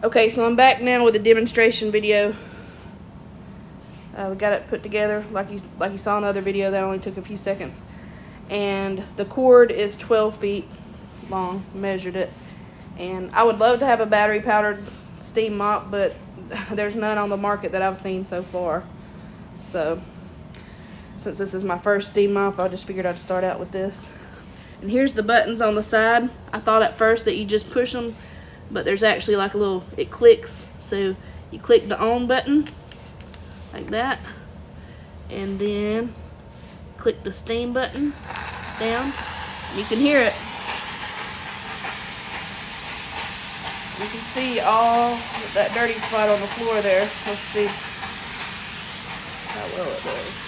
Okay, so I'm back now with a demonstration video. We got it put together like you saw in the other video. That only took a few seconds. And the cord is 12 feet long, measured it. And I would love to have a battery powered steam mop, but there's none on the market that I've seen so far. So since this is my first steam mop, I just figured I'd start out with this. And here's the buttons on the side. I thought at first that you just push them, but there's actually like a little, it clicks. So you click the on button like that, and then click the steam button down. You can hear it. You can see all that dirty spot on the floor there. Let's see how well it does.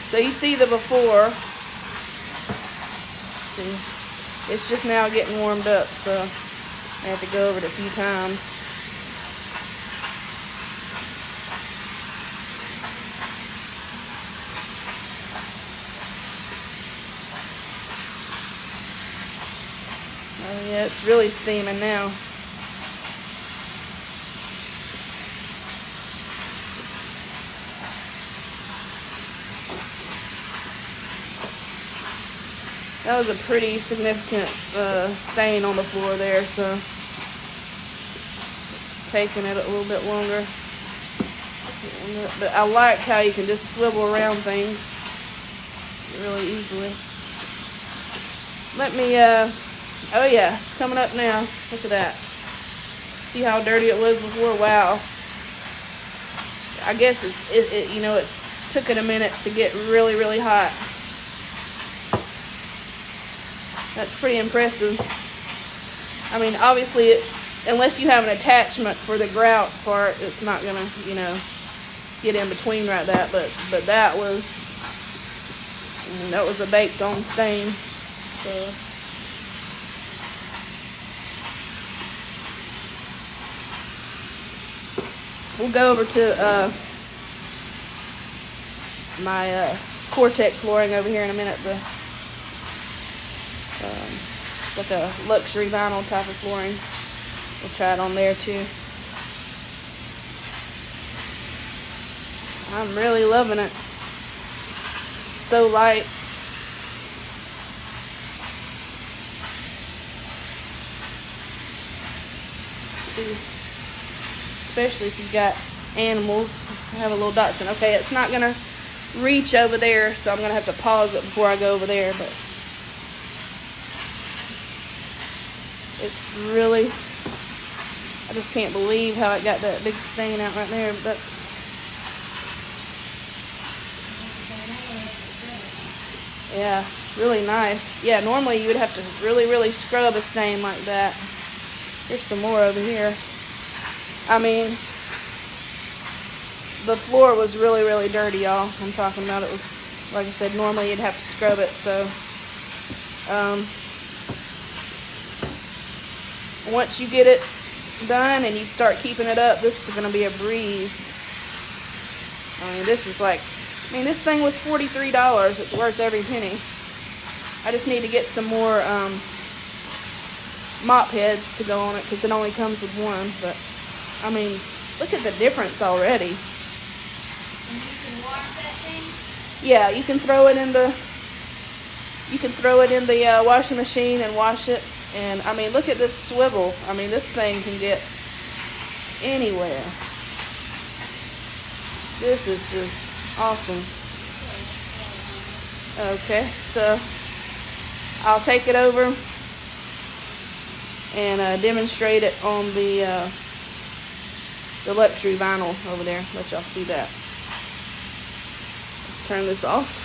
So you see the before. Let's see, it's just now getting warmed up, so I have to go over it a few times. Oh yeah, it's really steaming now. That was a pretty significant stain on the floor there, so it's taking it a little bit longer. But I like how you can just swivel around things really easily. Let me, oh yeah, it's coming up now. Look at that. See how dirty it was before? Wow. I guess you know, it's took it a minute to get really, really hot. That's pretty impressive. I mean, obviously, unless you have an attachment for the grout part, it's not gonna, you know, get in between right that. But that was a baked on stain. So we'll go over to my Cortec flooring over here in a minute. It's like a luxury vinyl type of flooring. We'll try it on there too. I'm really loving it. So light. Let's see, especially if you've got animals. I have a little Dachshund. Okay, it's not gonna reach over there, so I'm gonna have to pause it before I go over there, but it's really, I just can't believe how it got that big stain out right there. But that's, yeah, really nice. Yeah, normally you would have to really, really scrub a stain like that. Here's some more over here. I mean, the floor was really, really dirty, y'all. I'm talking about, it was, like I said, normally you'd have to scrub it, so once you get it done and you start keeping it up, this is going to be a breeze. I mean, this is like, I mean, this thing was $43. It's worth every penny. I just need to get some more mop heads to go on it because it only comes with one. But, I mean, look at the difference already. And you can wash that thing? Yeah, you can throw it in the washing machine and wash it. And I mean, look at this swivel. I mean, this thing can get anywhere. This is just awesome. Okay, so I'll take it over and demonstrate it on the luxury vinyl over there. Let y'all see that. Let's turn this off.